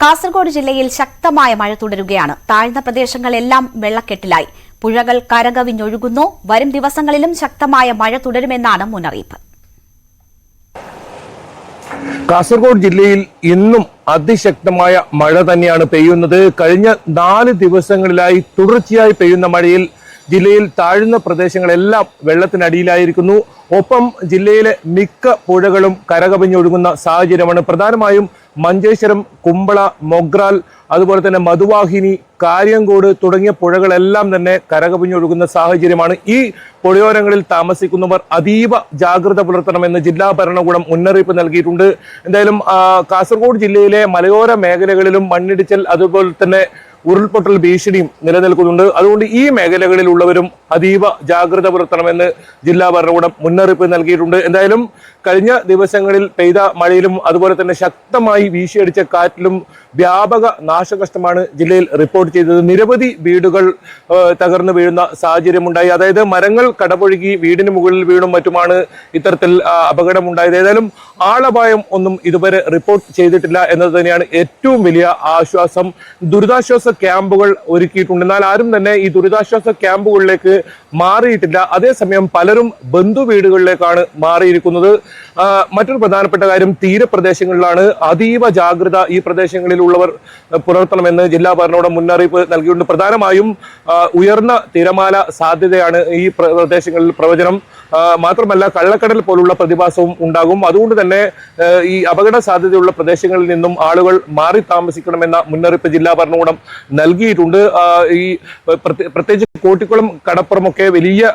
കാസർഗോഡ് ജില്ലയിൽ ശക്തമായ മഴ തുടരുകയാണ്. താഴ്ന്ന പ്രദേശങ്ങളെല്ലാം വെള്ളക്കെട്ടിലായി. പുഴകൾ കരകവിഞ്ഞൊഴുകുന്നു. വരും ദിവസങ്ങളിലും ശക്തമായ മഴ തുടരുമെന്നാണ് മുന്നറിയിപ്പ്. കാസർഗോഡ് ജില്ലയിൽ ഇന്നും അതിശക്തമായ മഴ തന്നെയാണ് പെയ്യുന്നത്. കഴിഞ്ഞ 4 ദിവസങ്ങളിലായി തുടർച്ചയായി പെയ്യുന്ന മഴയിൽ ജില്ലയിൽ താഴ്ന്ന പ്രദേശങ്ങളെല്ലാം വെള്ളത്തിനടിയിലായിരിക്കുന്നു. ഒപ്പം ജില്ലയിലെ മിക്ക പുഴകളും കരകവിഞ്ഞൊഴുകുന്ന സാഹചര്യമാണ്. പ്രധാനമായും മഞ്ചേശ്വരം, കുമ്പള, മൊഗ്രാൽ, അതുപോലെ തന്നെ മധുവാഹിനി, കാര്യങ്കോട് തുടങ്ങിയ പുഴകളെല്ലാം തന്നെ കരകവിഞ്ഞൊഴുകുന്ന സാഹചര്യമാണ്. ഈ പുഴയോരങ്ങളിൽ താമസിക്കുന്നവർ അതീവ ജാഗ്രത പുലർത്തണമെന്ന് ജില്ലാ ഭരണകൂടം മുന്നറിയിപ്പ് നൽകിയിട്ടുണ്ട്. എന്തായാലും കാസർഗോഡ് ജില്ലയിലെ മലയോര മേഖലകളിലും മണ്ണിടിച്ചൽ അതുപോലെ തന്നെ ഉരുൾപൊട്ടൽ ഭീഷണിയും നിലനിൽക്കുന്നുണ്ട്. അതുകൊണ്ട് ഈ മേഖലകളിലുള്ളവരും അതീവ ജാഗ്രത പുലർത്തണമെന്ന് ജില്ലാ ഭരണകൂടം മുന്നറിയിപ്പ് നൽകിയിട്ടുണ്ട്. എന്തായാലും കഴിഞ്ഞ ദിവസങ്ങളിൽ പെയ്ത മഴയിലും അതുപോലെ തന്നെ ശക്തമായി വീശിയടിച്ച കാറ്റിലും വ്യാപക നാശനഷ്ടമാണ് ജില്ലയിൽ റിപ്പോർട്ട് ചെയ്തത്. നിരവധി വീടുകൾ തകർന്നു വീഴുന്ന സാഹചര്യമുണ്ടായി. അതായത് മരങ്ങൾ കടപുഴകി വീടിന് മുകളിൽ വീണും മറ്റുമാണ് ഇത്തരത്തിൽ അപകടമുണ്ടായത്. ഏതായാലും ആളപായം ഒന്നും ഇതുവരെ റിപ്പോർട്ട് ചെയ്തിട്ടില്ല എന്നത് തന്നെയാണ് ഏറ്റവും വലിയ ആശ്വാസം. ദുരിതാശ്വാസ ക്യാമ്പുകൾ ഒരുക്കിയിട്ടുണ്ട്. എന്നാൽ ആരും തന്നെ ഈ ദുരിതാശ്വാസ ക്യാമ്പുകളിലേക്ക് മാറിയിട്ടില്ല. അതേസമയം പലരും ബന്ധു വീടുകളിലേക്കാണ് മാറിയിരിക്കുന്നത്. മറ്റൊരു പ്രധാനപ്പെട്ട കാര്യം, തീരപ്രദേശങ്ങളിലാണ് അതീവ ജാഗ്രത ഈ പ്രദേശങ്ങളിലുള്ളവർ പുലർത്തണമെന്ന് ജില്ലാ ഭരണകൂടം മുന്നറിയിപ്പ് നൽകിയിട്ടുണ്ട്. പ്രധാനമായും ഉയർന്ന തിരമാല സാധ്യതയാണ് ഈ പ്രദേശങ്ങളിൽ പ്രവചനം. മാത്രമല്ല കള്ളക്കടൽ പോലുള്ള പ്രതിഭാസവും ഉണ്ടാകും. അതുകൊണ്ട് തന്നെ ഈ അപകട സാധ്യതയുള്ള പ്രദേശങ്ങളിൽ നിന്നും ആളുകൾ മാറി താമസിക്കണമെന്ന മുന്നറിയിപ്പ് ജില്ലാ ഭരണകൂടം നൽകിയിട്ടുണ്ട്. ഈ പ്രത്യേകിച്ച് കോട്ടിക്കുളം, കടപ്പുറമൊക്കെ വലിയ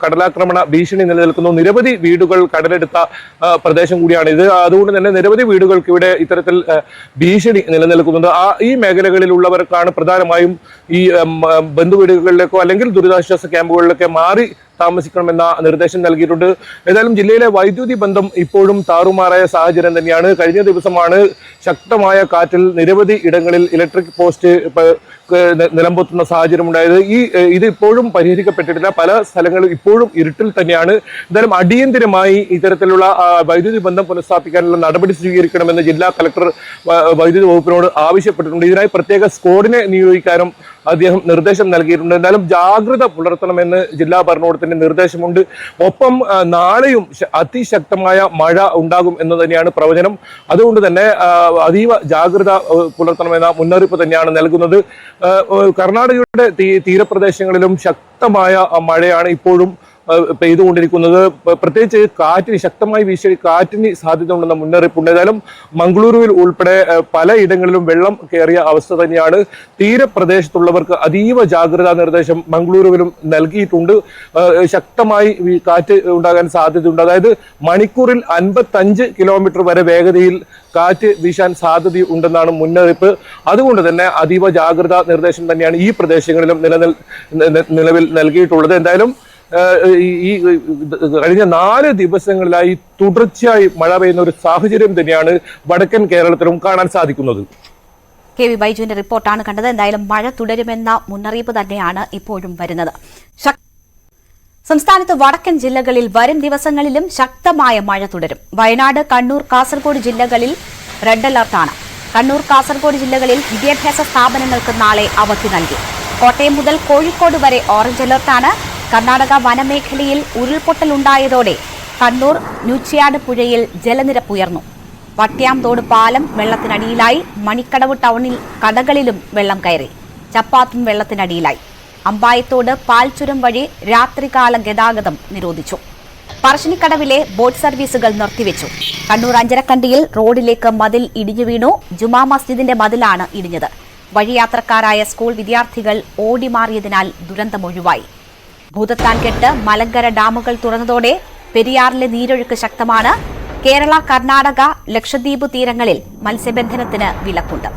കടലാക്രമണ ഭീഷണി നിലനിൽക്കുന്നു. നിരവധി വീടുകൾ കടലെടുത്ത പ്രദേശം കൂടിയാണ് ഇത്. അതുകൊണ്ട് തന്നെ നിരവധി വീടുകൾക്ക് ഇവിടെ ഇത്തരത്തിൽ ഭീഷണി നിലനിൽക്കുന്നുണ്ട്. ഈ മേഖലകളിലുള്ളവർക്കാണ് പ്രധാനമായും ഈ ബന്ധുവീടുകളിലേക്കോ അല്ലെങ്കിൽ ദുരിതാശ്വാസ ക്യാമ്പുകളിലൊക്കെ മാറി താമസിക്കണമെന്ന നിർദ്ദേശം നൽകിയിട്ടുണ്ട്. ഏതായാലും ജില്ലയിലെ വൈദ്യുതി ബന്ധം ഇപ്പോഴും താറുമാറായ സാഹചര്യം തന്നെയാണ്. കഴിഞ്ഞ ദിവസമാണ് ശക്തമായ കാറ്റിൽ നിരവധി ഇടങ്ങളിൽ ഇലക്ട്രിക് പോസ്റ്റ് നിലംപൊത്തുന്ന സാഹചര്യം ഉണ്ടായത്. ഇത് ഇപ്പോഴും പരിഹരിക്കപ്പെട്ടിട്ടില്ല. പല സ്ഥലങ്ങളും ഇപ്പോഴും ഇരുട്ടിൽ തന്നെയാണ്. എന്തായാലും അടിയന്തിരമായി ഇത്തരത്തിലുള്ള വൈദ്യുതി ബന്ധം പുനഃസ്ഥാപിക്കാനുള്ള നടപടി സ്വീകരിക്കണമെന്ന് ജില്ലാ കളക്ടർ വൈദ്യുതി വകുപ്പിനോട് ആവശ്യപ്പെട്ടിട്ടുണ്ട്. ഇതിനായി പ്രത്യേക സ്ക്വാഡിനെ നിയോഗിക്കാനും അദ്ദേഹം നിർദ്ദേശം നൽകിയിട്ടുണ്ട്. എന്തായാലും ജാഗ്രത പുലർത്തണമെന്ന് ജില്ലാ ഭരണകൂടത്തിന്റെ നിർദ്ദേശമുണ്ട്. ഒപ്പം നാളെയും അതിശക്തമായ മഴ ഉണ്ടാകും എന്ന് തന്നെയാണ് പ്രവചനം. അതുകൊണ്ട് തന്നെ അതീവ ജാഗ്രത പുലർത്തണമെന്ന മുന്നറിയിപ്പ് തന്നെയാണ് നൽകുന്നത്. കർണാടകയുടെ തീരപ്രദേശങ്ങളിലും ശക്തമായ മഴയാണ് ഇപ്പോഴും പെയ്തുകൊണ്ടിരിക്കുന്നത്. പ്രത്യേകിച്ച് കാറ്റിന് ശക്തമായി വീശി കാറ്റിന് സാധ്യത ഉണ്ടെന്ന മുന്നറിയിപ്പുണ്ട്. ഏതായാലും മംഗളൂരുവിൽ ഉൾപ്പെടെ പലയിടങ്ങളിലും വെള്ളം കയറിയ അവസ്ഥ തന്നെയാണ്. തീരപ്രദേശത്തുള്ളവർക്ക് അതീവ ജാഗ്രതാ നിർദ്ദേശം മംഗളൂരുവിലും നൽകിയിട്ടുണ്ട്. ശക്തമായി കാറ്റ് ഉണ്ടാകാൻ സാധ്യതയുണ്ട്. അതായത് മണിക്കൂറിൽ 55 കിലോമീറ്റർ വരെ വേഗതയിൽ കാറ്റ് വീശാൻ സാധ്യതയുണ്ടെന്നാണ് മുന്നറിയിപ്പ്. അതുകൊണ്ട് തന്നെ അതീവ ജാഗ്രതാ നിർദ്ദേശം തന്നെയാണ് ഈ പ്രദേശങ്ങളിലും നിലവിൽ നൽകിയിട്ടുള്ളത്. എന്തായാലും ഈ കഴിഞ്ഞ 4 ദിവസങ്ങളിലായി തുടർച്ചയായി മഴ പെയ്യുന്ന ഒരു സാഹചര്യം തന്നെയാണ് വടക്കൻ കേരളത്തിലും കാണാൻ സാധിക്കുന്നത്. കെ വി ബൈജുവിന്റെ റിപ്പോർട്ടാണ് കണ്ടത്. എന്തായാലും മഴ തുടരുമെന്ന മുന്നറിയിപ്പ് തന്നെയാണ് ഇപ്പോഴും വരുന്നത്. സംസ്ഥാനത്ത് വടക്കൻ ജില്ലകളിൽ വരും ദിവസങ്ങളിലും ശക്തമായ മഴ തുടരും. വയനാട്, കണ്ണൂർ, കാസർഗോഡ് ജില്ലകളിൽ റെഡ് അലർട്ടാണ്. കണ്ണൂർ, കാസർഗോഡ് ജില്ലകളിൽ വിദ്യാഭ്യാസ സ്ഥാപനങ്ങൾക്ക് നാളെ അവധി നൽകി. കോട്ടയം മുതൽ കോഴിക്കോട് വരെ ഓറഞ്ച് അലർട്ടാണ്. കർണാടക വനമേഖലയിൽ ഉരുൾപൊട്ടലുണ്ടായതോടെ കണ്ണൂർ ന്യൂച്ചിയാട് പുഴയിൽ ജലനിരപ്പ് ഉയർന്നു. വട്ട്യാംതോട് പാലം വെള്ളത്തിനടിയിലായി. മണിക്കടവ് ടൗണിൽ കടകളിലും വെള്ളം കയറി. ചപ്പാത്തും വെള്ളത്തിനടിയിലായി. അമ്പായത്തോട് പാൽച്ചുരം വഴി രാത്രികാല ഗതാഗതം നിരോധിച്ചു. പറശ്ശിനിക്കടവിലെ ബോട്ട് സർവീസുകൾ നിർത്തിവെച്ചു. കണ്ണൂർ അഞ്ചരക്കണ്ടിയിൽ റോഡിലേക്ക് മതിൽ ഇടിഞ്ഞു വീണു. ജുമാ മസ്ജിദിന്റെ മതിലാണ് ഇടിഞ്ഞത്. വഴിയാത്രക്കാരായ സ്കൂൾ വിദ്യാർത്ഥികൾ ഓടിമാറിയതിനാൽ ദുരന്തമൊഴിവായി. ഭൂതത്താൻകെട്ട്, മലങ്കര ഡാമുകൾ തുറന്നതോടെ പെരിയാറിലെ നീരൊഴുക്ക് ശക്തമാണ്. കേരള, കർണാടക, ലക്ഷദ്വീപ് തീരങ്ങളിൽ മത്സ്യബന്ധനത്തിന് വിലക്കുണ്ട്.